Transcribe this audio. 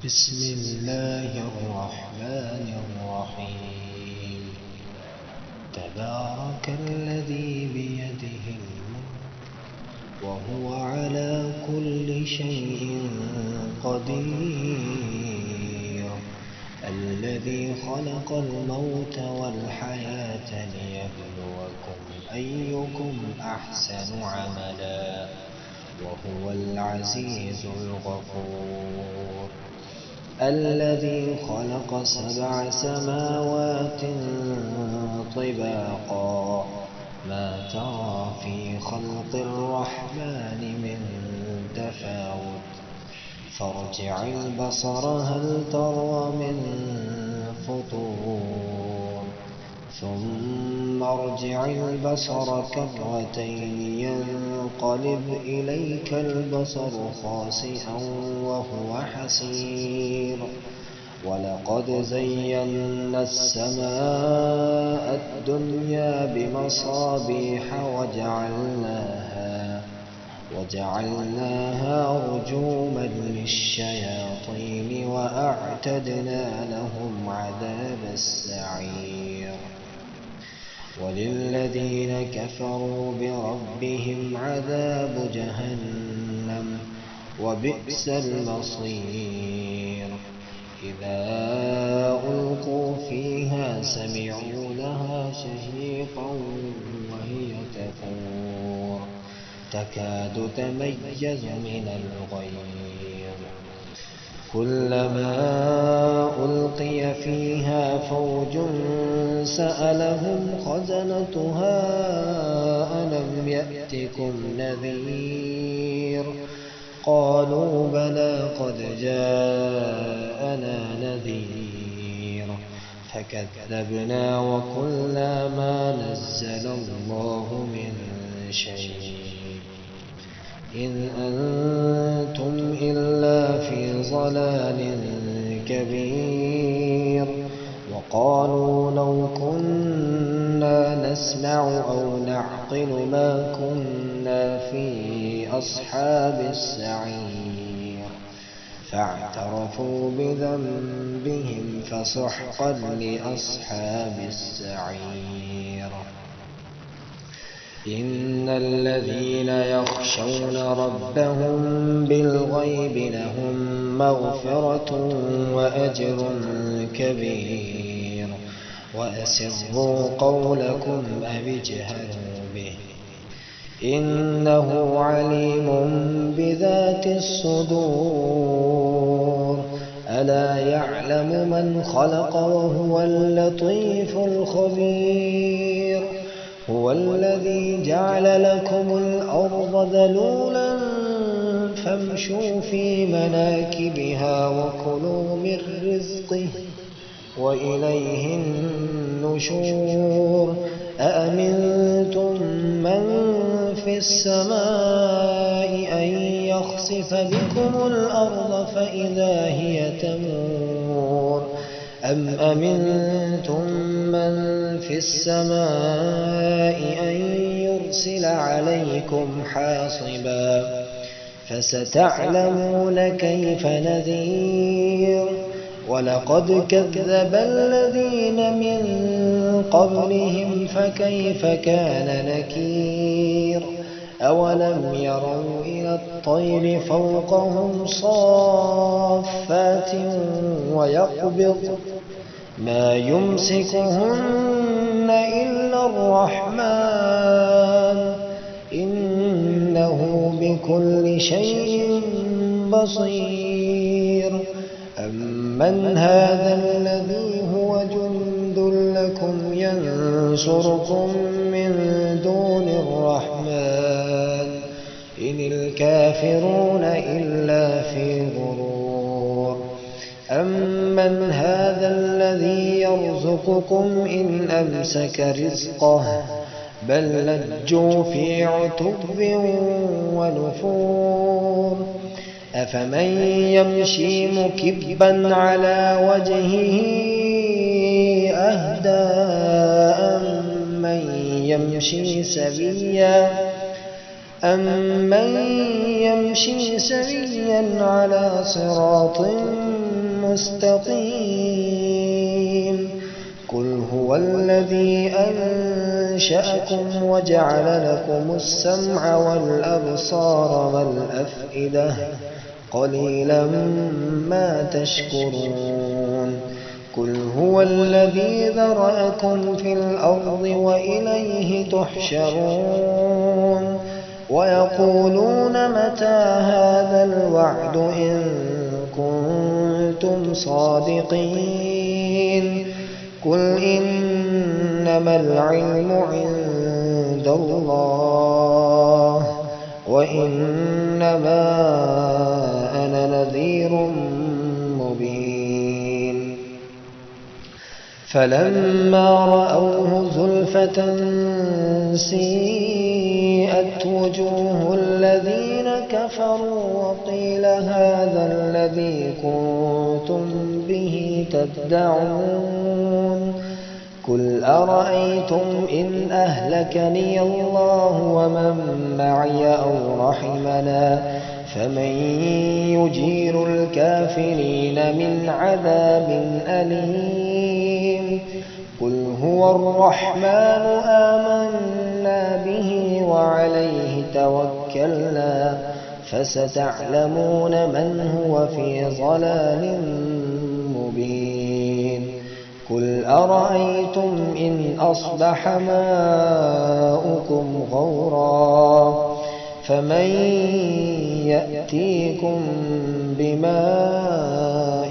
بسم الله الرحمن الرحيم. تبارك الذي بيده الملك وهو على كل شيء قدير. الذي خلق الموت والحياة ليبلوكم أيكم أحسن عملا وهو العزيز الغفور. الذي خلق 7 سماوات طباقا ما ترى في خلق الرحمن من تفاوت فارجع البصر هل ترى من فطور ثم ارجع البصر كرتين ينقلب إليك البصر خاسئا وهو حسير. ولقد زينا السماء الدنيا بمصابيح وجعلناها رجوما للشياطين وأعتدنا لهم عذاب السعير. وللذين كفروا بربهم عذاب جهنم وبئس المصير. إذا ألقوا فيها سمعوا لها شهيقا وهي تفور تكاد تميز من الغيظ. كلما ألقي فيها فوج سألهم خزنتها ألم يأتكم نذير قالوا بلى قد جاءنا نذير فكذبنا وقلنا ما نزل الله من شيء إن أنتم إلا في ضلال كبير. وقالوا لو كنا نسمع أو نعقل ما كنا في أصحاب السعير فاعترفوا بذنبهم فسحقا لأصحاب السعير. إن الذين يخشون ربهم بالغيب لهم مغفرة وأجر كبير. وأسروا قولكم أو اجهروا به إنه عليم بذات الصدور. ألا يعلم من خلق وهو اللطيف الخبير. هو الذي جعل لكم الأرض ذلولا فامشوا في مناكبها وكلوا من رزقه وإليه النشور. أأمنتم من في السماء أن يخسف بكم الأرض فإذا هي تمور أم أمنتم من في السماء أن يرسل عليكم حاصبا فستعلمون كيف نذير. ولقد كذب الذين من قبلهم فكيف كان نكير. أولم يروا إلى الطير فوقهم صافات ويقبض ما يمسكهن إلا الرحمن إنه بكل شيء بصير. أمن هذا الذي هو جند لكم ينصركم من دون الرحمن إن الكافرون إلا في غرور. أمن هذا الذي يرزقكم إن أمسك رزقه بل لجوا في عتب ونفور. أفمن يمشي مكبا على وجهه أهدى أمن يمشي سويا على صراط مستقيم قل هو الذي أنشأكم وجعل لكم السمع والأبصار والأفئدة قليلا ما تشكرون قل هو الذي ذرأكم في الأرض وإليه تحشرون ويقولون متى هذا الوعد إن كنتم صادقين قل إنما العلم عند الله وإنما أنا نذير مبين فلما رأوه زلفة سيئت وجوه الذين كفروا وقيل هذا الذي كنتم به تدعون قل أرأيتم إن أهلكني الله ومن معي أو رحمنا فمن يجير الكافرين من عذاب أليم قل هو الرحمن آمنا به وعليه توكلنا فستعلمون من هو في ضلال مبين قل أرأيتم إن أصبح ماؤكم غورا فمن يأتيكم بماء